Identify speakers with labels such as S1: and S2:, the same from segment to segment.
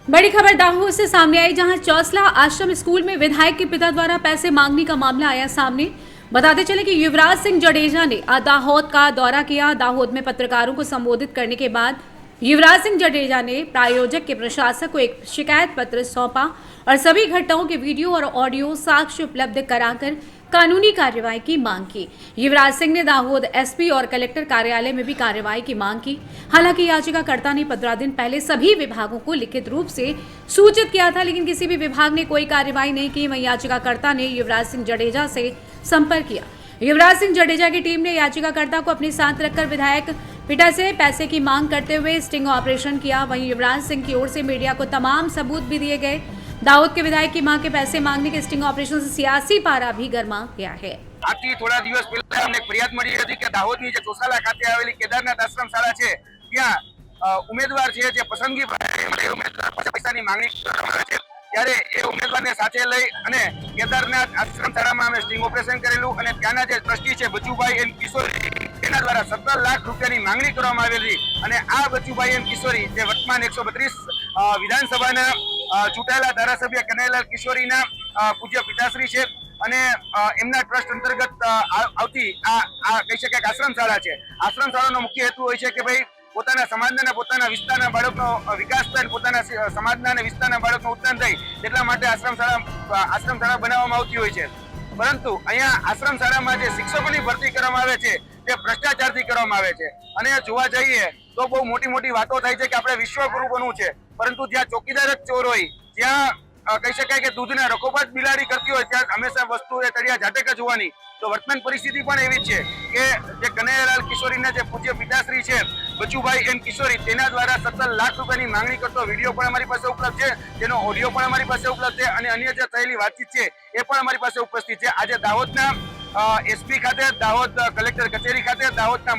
S1: बड़ी खबर दाहोद से सामने आई, जहां चौसला आश्रम स्कूल में विधायक के पिता द्वारा पैसे मांगने का मामला आया सामने। बताते चले कि युवराज सिंह जडेजा ने दाहोद का दौरा किया। दाहोद में पत्रकारों को संबोधित करने के बाद युवराज सिंह जडेजा ने प्रायोजक के प्रशासक को एक शिकायत पत्र सौंपा और सभी घटनाओं के वीडियो और ऑडियो साक्ष्य उपलब्ध कराकर कानूनी कार्रवाई की मांग की। युवराज सिंह ने दाहोद एसपी और कलेक्टर कार्यालय में भी कार्रवाई की मांग की। हालांकि याचिकाकर्ता ने 15 दिन पहले सभी विभागों को लिखित रूप से सूचित किया था, लेकिन किसी भी विभाग ने कोई कार्रवाई नहीं की। वहीं याचिकाकर्ता ने युवराज सिंह जडेजा से संपर्क किया। युवराज सिंह जडेजा की टीम ने याचिकाकर्ता को अपने साथ रखकर विधायक पिता से पैसे की मांग करते हुए स्टिंग ऑपरेशन किया। वहीं युवराज सिंह की ओर से मीडिया को तमाम सबूत भी दिए गए। दाऊद के विधायक की मां के पैसे मांगने के स्टिंग ऑपरेशन से सियासी पारा भी गर्मा गया है।
S2: આથી થોડા દિવસ પહેલા અમને ફરિયાદ મળી હતી કે દાહોદની જે ચોસાલા ખાતે આવેલી કેદારનાથ આશ્રમ શાળા છે ત્યાં ઉમેદવાર છે જે પસંદગી પૈસાની માંગણી કરવામાં આવે છે ત્યારે એ ઉમેદવારને સાથે લઈ અને કેદારનાથ આશ્રમ શાળામાં અમે સ્ટિંગ ઓપરેશન કરેલું અને ત્યાંના જે ટ્રસ્ટી છે બચુભાઈ એન કિશોરી તેના દ્વારા 17 લાખ રૂપિયાની માંગણી કરવામાં આવેલી અને આ બચુભાઈ એન કિશોરી જે વર્તમાન 132 વિધાનસભાના ચૂંટાયેલા ધારાસભ્ય કનૈયાલાલ કિશોરીના પૂજ્ય પિતાશ્રી છે અને એમના ટ્રસ્ટ અંતર્ગત આવતી આ કહી શકાય કે આશ્રમ શાળા છે। આશ્રમ શાળાનો મુખ્ય હેતુ હોય છે કે ભાઈ પોતાના સમાજના અને પોતાના વિસ્તારના બાળકનો વિકાસ થાય, પોતાના સમાજના અને વિસ્તારના બાળકનું ઉત્થાન થાય એટલા માટે આશ્રમ શાળા બનાવવામાં આવતી હોય છે। પરંતુ અહીંયા આશ્રમ શાળામાં જે શિક્ષકોની ભરતી કરવામાં આવે છે તે ભ્રષ્ટાચારથી કરવામાં આવે છે અને જોવા જઈએ તો બહુ મોટી મોટી વાતો થાય છે કે આપણે વિશ્વગુરુ બનવું છે, પરંતુ જ્યાં ચોકીદાર જ ચોર હોય, જ્યાં કહી શકાય કે દૂધના રખોપાત બિલાડી કરતી હોય ત્યાં હંમેશા વસ્તુ એ તળિયા ઝાટક જ હોવાની। તો વર્તમાન પરિસ્થિતિ પણ એવી છે કે જે કનૈયાલાલ કિશોરીના જે પૂજ્ય પિતાશ્રી છે બચુભાઈ એન કિશોરી તેના દ્વારા 17 લાખ રૂપિયાની માંગણી કરતો વિડીયો પણ અમારી પાસે ઉપલબ્ધ છે, તેનો ઓડિયો પણ અમારી પાસે ઉપલબ્ધ છે અને અન્ય જે થયેલી વાતચીત છે એ પણ અમારી પાસે ઉપસ્થિત છે। આજે દાહોદના એસપી ખાતે, દાહોદ કલેક્ટર કચેરી ખાતે, દાહોદના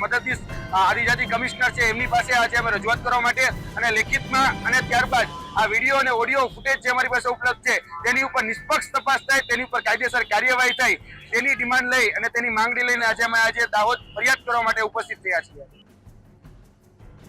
S2: મદદનીશ આદિજાતિ કમિશનર છે એમની પાસે આજે અમે રજૂઆત કરવા માટે અને લેખિતમાં અને ત્યારબાદ આ વિડીયો અને ઓડિયો ફૂટેજ જે અમારી પાસે ઉપલબ્ધ છે તેની ઉપર નિષ્પક્ષ તપાસ થાય, તેની ઉપર કાયદેસર કાર્યવાહી થાય તેની ડિમાન્ડ લઈ અને તેની માંગણી લઈને આજે અમે દાહોદ ફરિયાદ કરવા માટે ઉપસ્થિત થયા છીએ।